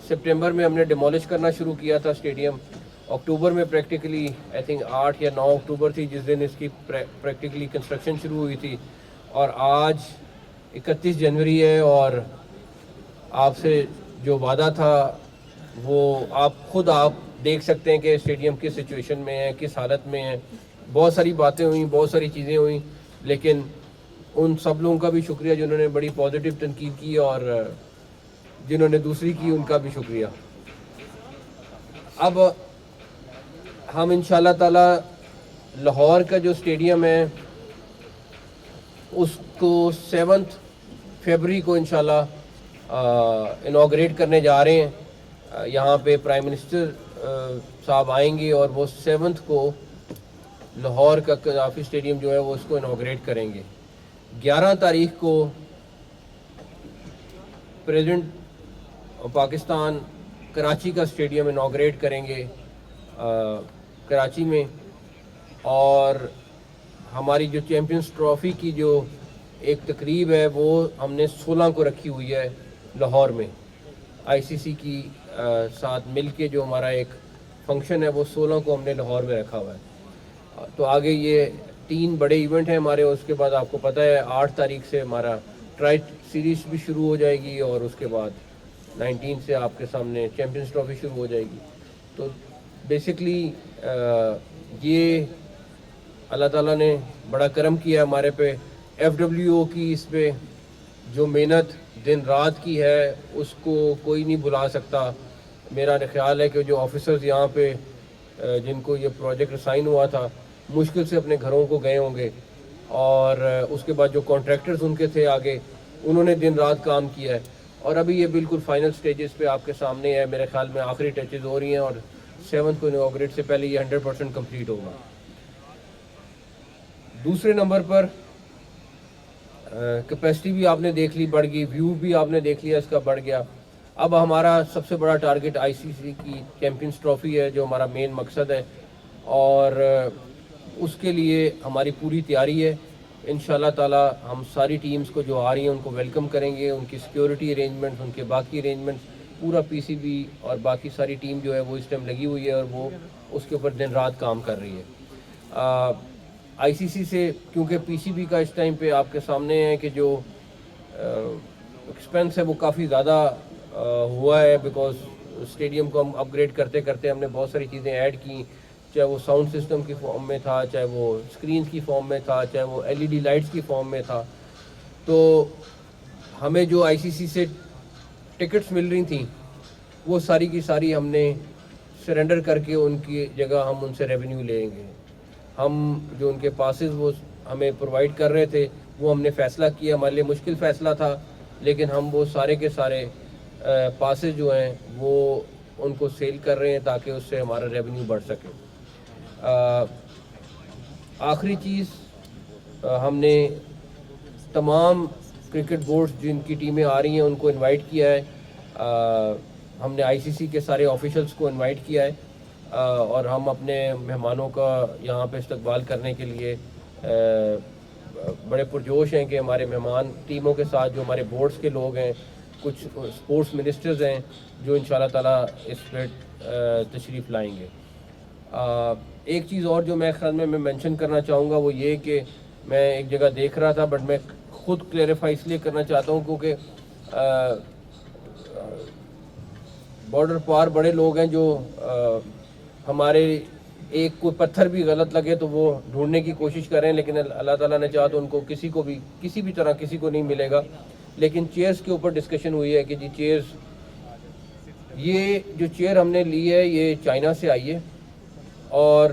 सितंबर में हमने डिमोलिश करना शुरू किया था स्टेडियम। अक्टूबर में प्रैक्टिकली आई थिंक 8 या 9 अक्टूबर थी जिस दिन इसकी प्रैक्टिकली कंस्ट्रक्शन शुरू हुई थी, और आज 31 जनवरी है। और आपसे जो वादा था वो आप देख सकते हैं कि स्टेडियम किस सिचुएशन में है, किस हालत में है। बहुत सारी बातें हुई, बहुत सारी चीज़ें हुई, लेकिन उन सब लोगों का भी शुक्रिया जिन्होंने बड़ी पॉजिटिव तनकीद की, और जिन्होंने दूसरी की उनका भी शुक्रिया। अब हम इंशाल्लाह ताला लाहौर का जो स्टेडियम है उसको 7 फरवरी को इंशाल्लाह इनॉग्रेट करने जा रहे हैं। यहाँ पे प्राइम मिनिस्टर साहब आएंगे और वो 7 को लाहौर का कज़ाफ़ी स्टेडियम जो है वो उसको इनॉग्रेट करेंगे। 11 तारीख को प्रेसिडेंट पाकिस्तान कराची का स्टेडियम इनॉग्रेट करेंगे कराची में, और हमारी जो चैम्पियंस ट्रॉफ़ी की जो एक तकरीब है वो हमने 16 को रखी हुई है लाहौर में। आईसीसी की साथ मिल के जो हमारा एक फंक्शन है वो 16 को हमने लाहौर में रखा हुआ है। तो आगे ये 3 बड़े इवेंट हैं हमारे। उसके बाद आपको पता है 8 तारीख से हमारा ट्राई सीरीज़ भी शुरू हो जाएगी, और उसके बाद 19 से आपके सामने चैम्पियंस ट्रॉफ़ी शुरू हो जाएगी। तो बेसिकली ये अल्लाह ताला ने बड़ा करम किया हमारे पे। FWO की इस पे जो मेहनत दिन रात की है उसको कोई नहीं भुला सकता। मेरा ख्याल है कि जो ऑफिसर्स यहाँ पे जिनको ये प्रोजेक्ट असाइन हुआ था मुश्किल से अपने घरों को गए होंगे, और उसके बाद जो कॉन्ट्रैक्टर्स उनके थे आगे उन्होंने दिन रात काम किया है, और अभी ये बिल्कुल फाइनल स्टेजेस पे आपके सामने है। मेरे ख्याल में आखिरी टचेज़ हो रही हैं, और 7 को इनॉग्रेट से पहले ये 100% कम्प्लीट होगा। दूसरे नंबर पर कैपेसिटी भी आपने देख ली बढ़ गई, व्यू भी आपने देख लिया इसका बढ़ गया। अब हमारा सबसे बड़ा टारगेट आईसीसी की चैम्पियंस ट्रॉफ़ी है जो हमारा मेन मकसद है, और उसके लिए हमारी पूरी तैयारी है। इंशाल्लाह ताला हम सारी टीम्स को जो आ रही हैं उनको वेलकम करेंगे, उनकी सिक्योरिटी अरेंजमेंट्स, उनके बाकी अरेंजमेंट्स, पूरा पीसीबी और बाकी सारी टीम जो है वो इस टाइम लगी हुई है और वो उसके ऊपर दिन रात काम कर रही है। आईसीसी से क्योंकि पीसीबी का इस टाइम पे आपके सामने है कि जो एक्सपेंस है वो काफ़ी ज़्यादा हुआ है, बिकॉज स्टेडियम को हम अपग्रेड करते करते हमने बहुत सारी चीज़ें ऐड की, चाहे वो साउंड सिस्टम की फॉर्म में था, चाहे वो स्क्रीन की फॉर्म में था, चाहे वो एलईडी लाइट्स की फॉर्म में था। तो हमें जो आईसीसी से टिकट्स मिल रही थी वो सारी की सारी हमने सरेंडर करके उनकी जगह हम उनसे रेवेन्यू लेंगे। हम जो उनके पासेस वो हमें प्रोवाइड कर रहे थे वो हमने फ़ैसला किया, हमारे लिए मुश्किल फ़ैसला था, लेकिन हम वो सारे के सारे पासेस जो हैं वो उनको सेल कर रहे हैं ताकि उससे हमारा रेवेन्यू बढ़ सके। आखिरी चीज़, हमने तमाम क्रिकेट बोर्ड्स जिनकी टीमें आ रही हैं उनको इनवाइट किया है। हमने आईसीसी के सारे ऑफिशियल्स को इनवाइट किया है, और हम अपने मेहमानों का यहाँ पे इस्तकबाल करने के लिए बड़े पुरजोश हैं कि हमारे मेहमान टीमों के साथ जो हमारे बोर्ड्स के लोग हैं, कुछ स्पोर्ट्स मिनिस्टर्स हैं जो इंशाल्लाह ताला इस पर तशरीफ़ लाएंगे। एक चीज़ और जो मैं ख्याल में मैं मेंशन करना चाहूँगा वो ये कि मैं एक जगह देख रहा था, बट मैं ख़ुद क्लेरिफाई इसलिए करना चाहता हूँ क्योंकि बॉर्डर पार बड़े लोग हैं जो हमारे एक कोई पत्थर भी गलत लगे तो वो ढूंढने की कोशिश करें, लेकिन अल्लाह ताला ने चाहा तो उनको किसी को भी किसी भी तरह किसी को नहीं मिलेगा। लेकिन चेयर्स के ऊपर डिस्कशन हुई है कि जी चेयर्स, ये जो चेयर हमने ली है ये चाइना से आई है, और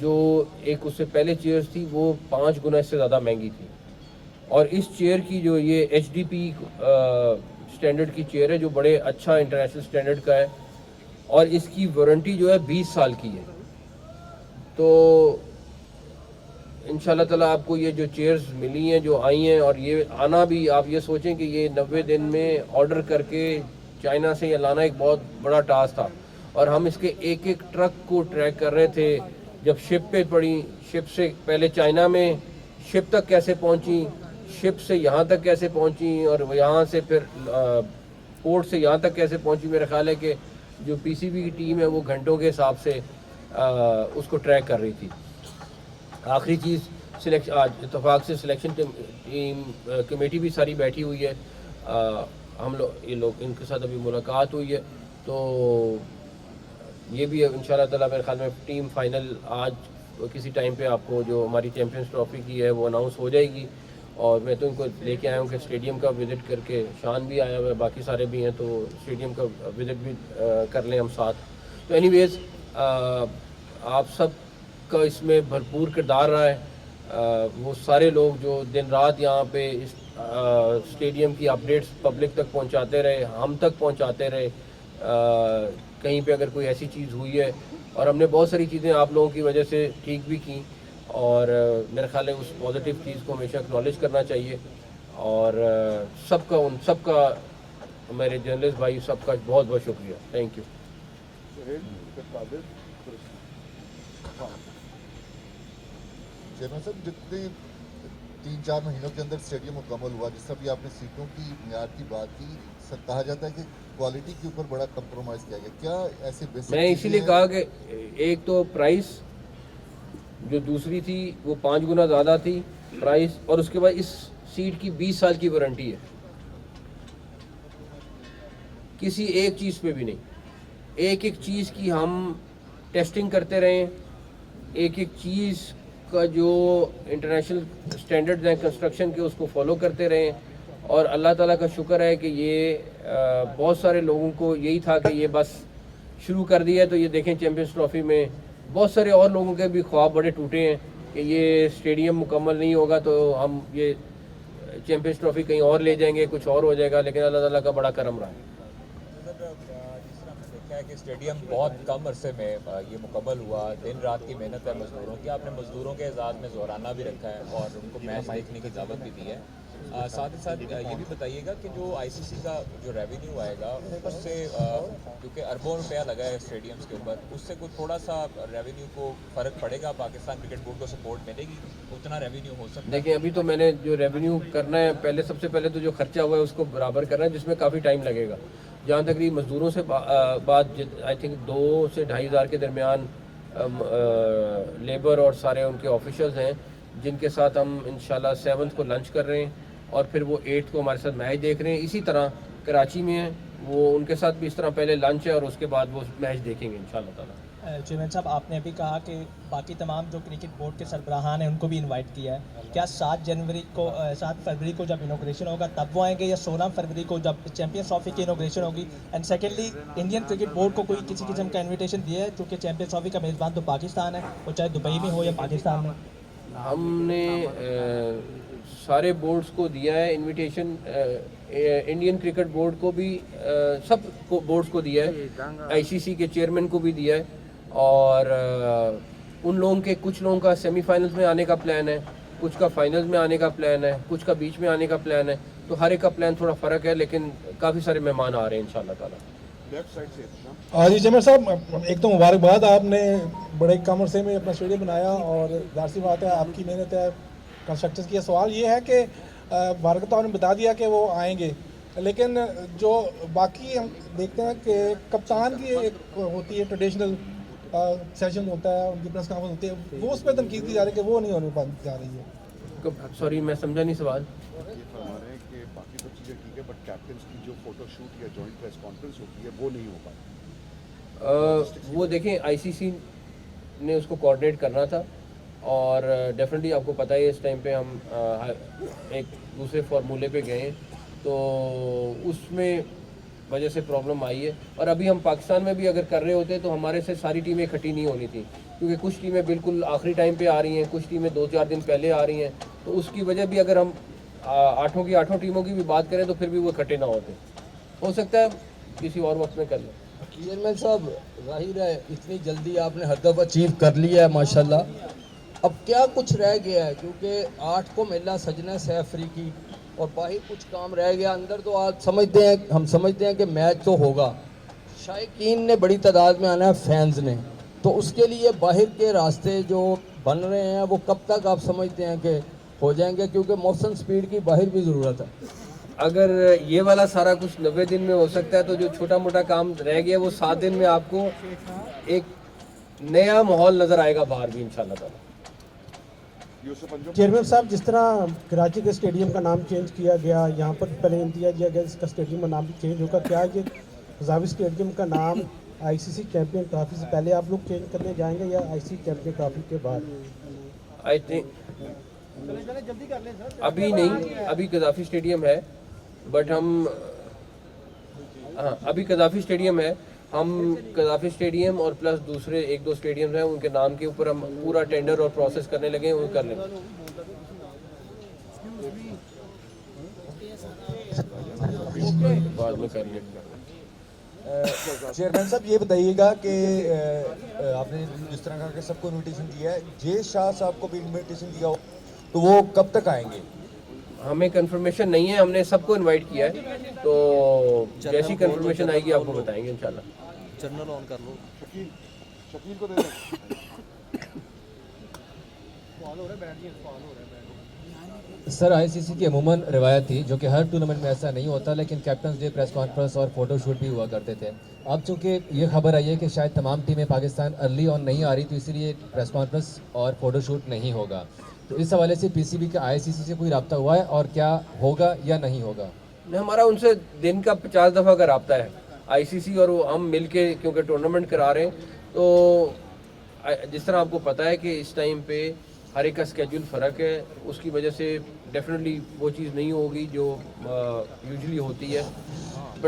जो एक उससे पहले चेयर्स थी वो 5 गुना इससे ज़्यादा महंगी थी। और इस चेयर की जो ये HDP स्टैंडर्ड की चेयर है जो बड़े अच्छा इंटरनेशनल स्टैंडर्ड का है, और इसकी वारंटी जो है 20 साल की है। तो इंशाल्लाह ताला आपको ये जो चेयर्स मिली हैं जो आई हैं, और ये आना भी आप ये सोचें कि ये 90 दिन में ऑर्डर करके चाइना से ये लाना एक बहुत बड़ा टास्क था, और हम इसके एक एक ट्रक को ट्रैक कर रहे थे। जब शिप पे पड़ी, शिप से पहले चाइना में शिप तक कैसे पहुंची, शिप से यहाँ तक कैसे पहुंची, और यहाँ से फिर स्पोर्ट से यहाँ तक कैसे पहुँची, मेरा ख्याल है कि जो पीसीबी की टीम है वो घंटों के हिसाब से उसको ट्रैक कर रही थी। आखिरी चीज़ सिलेक्शन, आज इत्तेफाक से सिलेक्शन टीम कमेटी भी सारी बैठी हुई है, हम लोग ये लोग इनके साथ अभी मुलाकात हुई है, तो ये भी इंशाल्लाह ताला मेरे ख्याल में टीम फाइनल आज किसी टाइम पे आपको जो हमारी चैम्पियंस ट्रॉफी की है वो अनाउंस हो जाएगी। और मैं तो इनको लेके आया हूँ कि स्टेडियम का विज़िट करके, शान भी आया हुआ है, बाकी सारे भी हैं, तो स्टेडियम का विज़िट भी कर लें हम साथ। तो एनीवेज़ आप सब का इसमें भरपूर किरदार रहा है। वो सारे लोग जो दिन रात यहाँ पे इस स्टेडियम की अपडेट्स पब्लिक तक पहुँचाते रहे, हम तक पहुँचाते रहे, कहीं पे अगर कोई ऐसी चीज़ हुई है, और हमने बहुत सारी चीज़ें आप लोगों की वजह से ठीक भी की, और मेरा ख्याल है उस पॉजिटिव चीज़ को हमेशा एक्नॉलेज करना चाहिए। और सबका, उन सबका, मेरे जर्नलिस्ट भाई सबका बहुत बहुत शुक्रिया, थैंक यू। जैन साहब, जितने 3-4 महीनों के अंदर स्टेडियम मुकम्मल हुआ, जिस तरह भी आपने सीटों की मियार की बात की, कहा जाता है कि क्वालिटी के ऊपर बड़ा कंप्रोमाइज़ किया गया, क्या ऐसे बेसिक? मैं इसीलिए कहा कि एक तो प्राइस जो दूसरी थी वो 5 गुना ज़्यादा थी प्राइस, और उसके बाद इस सीट की 20 साल की वारंटी है, किसी एक चीज़ पे भी नहीं। एक एक चीज़ की हम टेस्टिंग करते रहें, एक एक चीज़ का जो इंटरनेशनल स्टैंडर्ड्स हैं कंस्ट्रक्शन के उसको फॉलो करते रहें। और अल्लाह ताला का शुक्र है कि ये बहुत सारे लोगों को यही था कि ये बस शुरू कर दिया है, तो ये देखें चैम्पियंस ट्रॉफी में बहुत सारे और लोगों के भी ख्वाब बड़े टूटे हैं कि ये स्टेडियम मुकम्मल नहीं होगा तो हम ये चैम्पियंस ट्रॉफी कहीं और ले जाएंगे, कुछ और हो जाएगा, लेकिन अल्लाह ताला का बड़ा करम रहा है। है कि स्टेडियम बहुत कम अरसे में ये मुकम्मल हुआ, दिन रात की मेहनत है मज़दूरों की, आपने मज़दूरों के एजाज़ में ज़ोराना भी रखा है और उनको मैच देखने की दावत भी दी है। साथ ही साथ ये भी बताइएगा कि जो आईसीसी का जो रेवेन्यू आएगा उससे, क्योंकि अरबों रुपया लगा है स्टेडियम्स के ऊपर, उससे कुछ थोड़ा सा रेवेन्यू को फ़र्क पड़ेगा, पाकिस्तान क्रिकेट बोर्ड को सपोर्ट मिलेगी, उतना रेवेन्यू हो सकता है? देखिए, अभी तो मैंने जो रेवेन्यू करना है, पहले सबसे पहले तो जो खर्चा हुआ है उसको बराबर करना है, जिसमें काफ़ी टाइम लगेगा। जहाँ तक मज़दूरों से बात, आई थिंक 2 से 2.5 हज़ार के दरमियान लेबर और सारे उनके ऑफिशियल्स हैं, जिनके साथ हम इंशाल्लाह 7th को लंच कर रहे हैं, और फिर वो 8th को हमारे साथ मैच देख रहे हैं। इसी तरह कराची में है, वो उनके साथ भी इस तरह पहले लंच है और उसके बाद वो मैच देखेंगे इंशाल्लाह ताला। चेयरमैन साहब, आपने अभी कहा कि बाकी तमाम जो क्रिकेट बोर्ड के सरबराहान हैं उनको भी इनवाइट किया है, क्या 7 फरवरी को जब इनोग्रेशन होगा तब वो आएंगे, या 16 फरवरी को जब चैम्पियंस ट्रॉफी की इनोग्रेशन होगी? And secondly, Indian cricket board को कोई किसी किस्म का इन्विटेशन दिया है, क्योंकि चैम्पियंस ट्रॉफी का मेज़बान तो पाकिस्तान है, वो चाहे दुबई में हो या पाकिस्तान में? हमने सारे बोर्ड्स को दिया है इनविटेशन, इंडियन क्रिकेट बोर्ड को भी, सब बोर्ड्स को दिया है, आईसीसी के चेयरमैन को भी दिया है, और उन लोगों के, कुछ लोगों का सेमीफाइनल्स में आने का प्लान है, कुछ का फाइनल्स में आने का प्लान है, कुछ का बीच में आने का प्लान है, तो हर एक का प्लान थोड़ा फ़र्क है, लेकिन काफ़ी सारे मेहमान आ रहे हैं इंशाल्लाह ताला। जी चेयरमैन साहब, एक तो मुबारकबाद, आपने बड़े कम अरसे में अपना स्टेडियम बनाया और जाहिर सी बात है आपकी मेहनत है कंस्ट्रक्शन की। सवाल ये है कि भारत तो आपने बता दिया कि वो आएंगे, लेकिन जो बाकी हम देखते हैं कि कप्तान की एक होती है ट्रेडिशनल सेशन होता है, उनकी प्रेस कॉन्फ्रेंस होती है, वो उस पर तनकीद की जा रही है कि वो नहीं होने जा रही है। सॉरी, मैं समझा नहीं सवाल। बाकी तो चीज़ें ठीक है, बट कैप्टन की जो फोटो शूट या जॉइंट प्रेस कॉन्फ्रेंस होती है वो नहीं हो पाई। वो देखें, आईसीसी ने उसको कोऑर्डिनेट करना था, और डेफिनेटली आपको पता है इस टाइम पे हम एक दूसरे फार्मूले पे गए, तो उसमें वजह से प्रॉब्लम आई है। और अभी हम पाकिस्तान में भी अगर कर रहे होते तो हमारे से सारी टीमें इकट्ठी नहीं होनी थी, क्योंकि कुछ टीमें बिल्कुल आखिरी टाइम पे आ रही हैं, कुछ टीमें 2-4 दिन पहले आ रही हैं, तो उसकी वजह भी अगर हम 8 की 8 टीमों की भी बात करें तो फिर भी वो इकट्ठे ना होते। हो सकता है किसी और वक्त में कर लें। चेयरमैन साहब, जाहिर है इतनी जल्दी आपने हदफ अचीव कर लिया है माशाल्लाह, अब क्या कुछ रह गया है? क्योंकि 8 को मेला सजना से अफ्रीकी और बाहर कुछ काम रह गया, अंदर तो आज हम समझते हैं कि मैच तो होगा, शायकीन ने बड़ी तादाद में आना है, फैंस ने, तो उसके लिए बाहर के रास्ते जो बन रहे हैं वो कब तक आप समझते हैं कि हो जाएंगे? क्योंकि मौसम स्पीड की बाहर भी ज़रूरत है। अगर ये वाला सारा कुछ 90 दिन में हो सकता है तो जो छोटा मोटा काम रह गया वो 7 दिन में आपको एक नया माहौल नज़र आएगा बाहर भी इंशाल्लाह ताला। चेयरमैन साहब, जिस तरह कराची के स्टेडियम का नाम चेंज किया गया, यहाँ पर पहले इंतजार किया गया इसका स्टेडियम का नाम भी चेंज होगा, क्या ये कज़ावी स्टेडियम का नाम आईसीसी चैंपियन ट्रॉफी से पहले आप लोग चेंज करने जाएंगे या आईसीसी चैंपियन ट्रॉफी के बाद? आई थिंक अभी नहीं, अभी कज़ाफ़ी स्टेडियम है, बट हम अभी कज़ाफ़ी स्टेडियम है, हम कज़ाफ़ी स्टेडियम और प्लस दूसरे 1-2 स्टेडियम हैं उनके नाम के ऊपर हम पूरा टेंडर और प्रोसेस करने लगे हैं, वो कर लेंगे। बाद में कर लेंगे। चेयरमैन साहब, ये बताइएगा कि आपने जिस तरह का कि सबको इनविटेशन दिया है, जे शाह साहब को भी इनविटेशन दिया हो तो वो कब तक आएंगे? हमें कंफर्मेशन नहीं है, हमने सबको इनवाइट किया है, तो जैसी कंफर्मेशन आएगी आपको बताएंगे इंशाल्लाह। चैनल ऑन कर लो। शकील को दे दें। सर, आईसीसी की अमूमन रिवायत थी जो कि हर टूर्नामेंट में ऐसा नहीं होता, लेकिन कैप्टन्स डे, प्रेस कॉन्फ्रेंस और फोटो शूट भी हुआ करते थे। अब चूंकि ये खबर आई है कि शायद तमाम टीमें पाकिस्तान अर्ली ऑन नहीं आ रही, तो इसीलिए प्रेस कॉन्फ्रेंस और फोटो शूट नहीं होगा। तो इस हवाले से पीसीबी का आईसीसी से कोई रब्ता हुआ है और क्या होगा या नहीं होगा? हमारा उनसे दिन का 50 दफ़ा का रब्ता है आईसीसी और वो हम मिल के, क्योंकि टूर्नामेंट करा रहे हैं, तो जिस तरह आपको पता है कि इस टाइम पे हर एक का स्केड्यूल फ़र्क है, उसकी वजह से डेफिनेटली वो चीज़ नहीं होगी जो यूजुअली होती है।